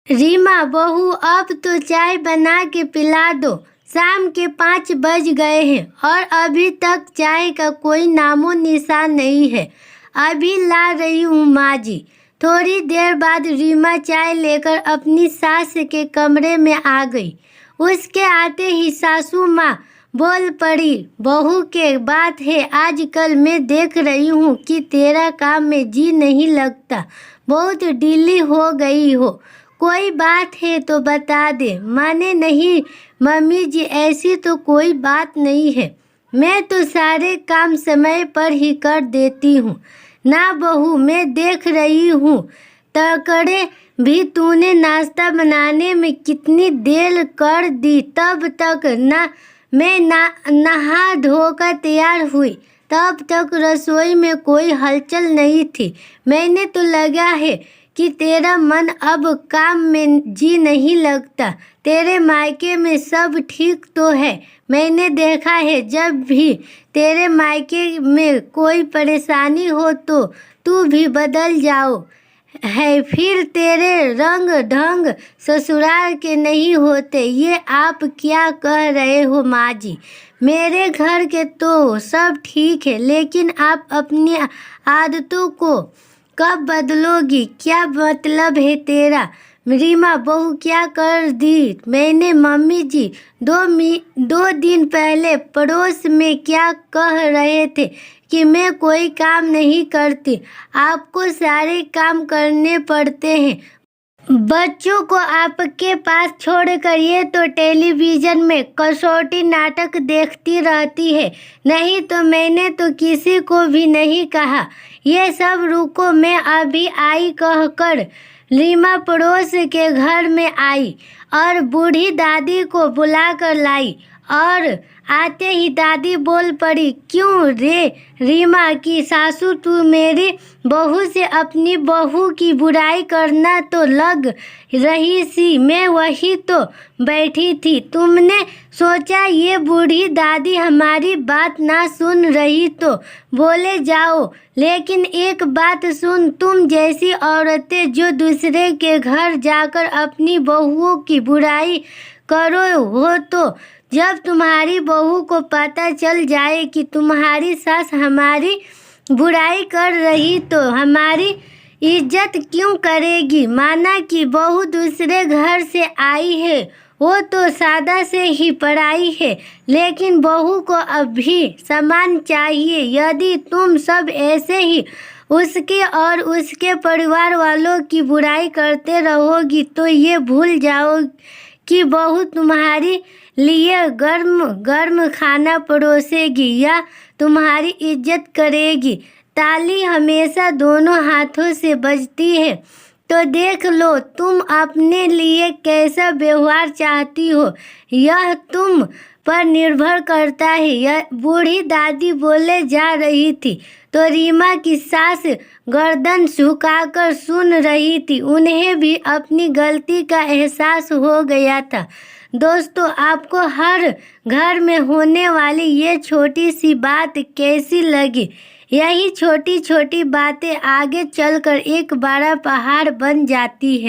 रीमा बहू, अब तो चाय बना के पिला दो। शाम के 5 बज गए हैं और अभी तक चाय का कोई नामो निशान नहीं है। अभी ला रही हूँ माँ जी। थोड़ी देर बाद रीमा चाय लेकर अपनी सास के कमरे में आ गई। उसके आते ही सासू माँ बोल पड़ी, बहू के बात है, आजकल मैं देख रही हूँ कि तेरा काम में जी नहीं लगता, बहुत ढीली हो गई हो। कोई बात है तो बता दे। माने नहीं मम्मी जी, ऐसी तो कोई बात नहीं है, मैं तो सारे काम समय पर ही कर देती हूँ ना बहू। मैं देख रही हूँ तकड़े भी तूने नाश्ता बनाने में कितनी देर कर दी, तब तक मैं नहा धोकर तैयार हुई, तब तक रसोई में कोई हलचल नहीं थी। मैंने तो लगा है कि तेरा मन अब काम में जी नहीं लगता। तेरे मायके में सब ठीक तो है? मैंने देखा है जब भी तेरे मायके में कोई परेशानी हो तो तू भी बदल जाओ है, फिर तेरे रंग ढंग ससुराल के नहीं होते। ये आप क्या कह रहे हो माँ जी? मेरे घर के तो सब ठीक है, लेकिन आप अपनी आदतों को कब बदलोगी? क्या मतलब है तेरा? रीमा बहू, क्या कर दी मैंने? मम्मी जी 2 दिन पहले पड़ोस में क्या कह रहे थे कि मैं कोई काम नहीं करती, आपको सारे काम करने पड़ते हैं। बच्चों को आपके पास छोड़कर ये तो टेलीविजन में कसौटी नाटक देखती रहती है। नहीं तो मैंने तो किसी को भी नहीं कहा। ये सब रुको, मैं अभी आई कहकर रीमा पड़ोस के घर में आई और बूढ़ी दादी को बुलाकर लाई। और आते ही दादी बोल पड़ी, क्यों रे रीमा की सासू, तू मेरी बहू से अपनी बहू की बुराई करना तो लग रही सी। मैं वही तो बैठी थी, तुमने सोचा ये बूढ़ी दादी हमारी बात ना सुन रही तो बोले जाओ। लेकिन एक बात सुन, तुम जैसी औरतें जो दूसरे के घर जाकर अपनी बहुओं की बुराई करो हो, तो जब तुम्हारी बहू को पता चल जाए कि तुम्हारी सास हमारी बुराई कर रही तो हमारी इज्जत क्यों करेगी? माना कि बहू दूसरे घर से आई है, वो तो सादा से ही पराई है, लेकिन बहू को अभी सम्मान चाहिए। यदि तुम सब ऐसे ही उसके और उसके परिवार वालों की बुराई करते रहोगी तो ये भूल जाओ कि बहू तुम्हारी लिए गर्म गर्म खाना परोसेगी या तुम्हारी इज्जत करेगी। ताली हमेशा दोनों हाथों से बजती है, तो देख लो तुम अपने लिए कैसा व्यवहार चाहती हो, यह तुम पर निर्भर करता है। यह बूढ़ी दादी बोले जा रही थी तो रीमा की सास गर्दन झुकाकर सुन रही थी। उन्हें भी अपनी गलती का एहसास हो गया था। दोस्तों, आपको हर घर में होने वाली ये छोटी सी बात कैसी लगी? यही छोटी छोटी बातें आगे चलकर एक बड़ा पहाड़ बन जाती है।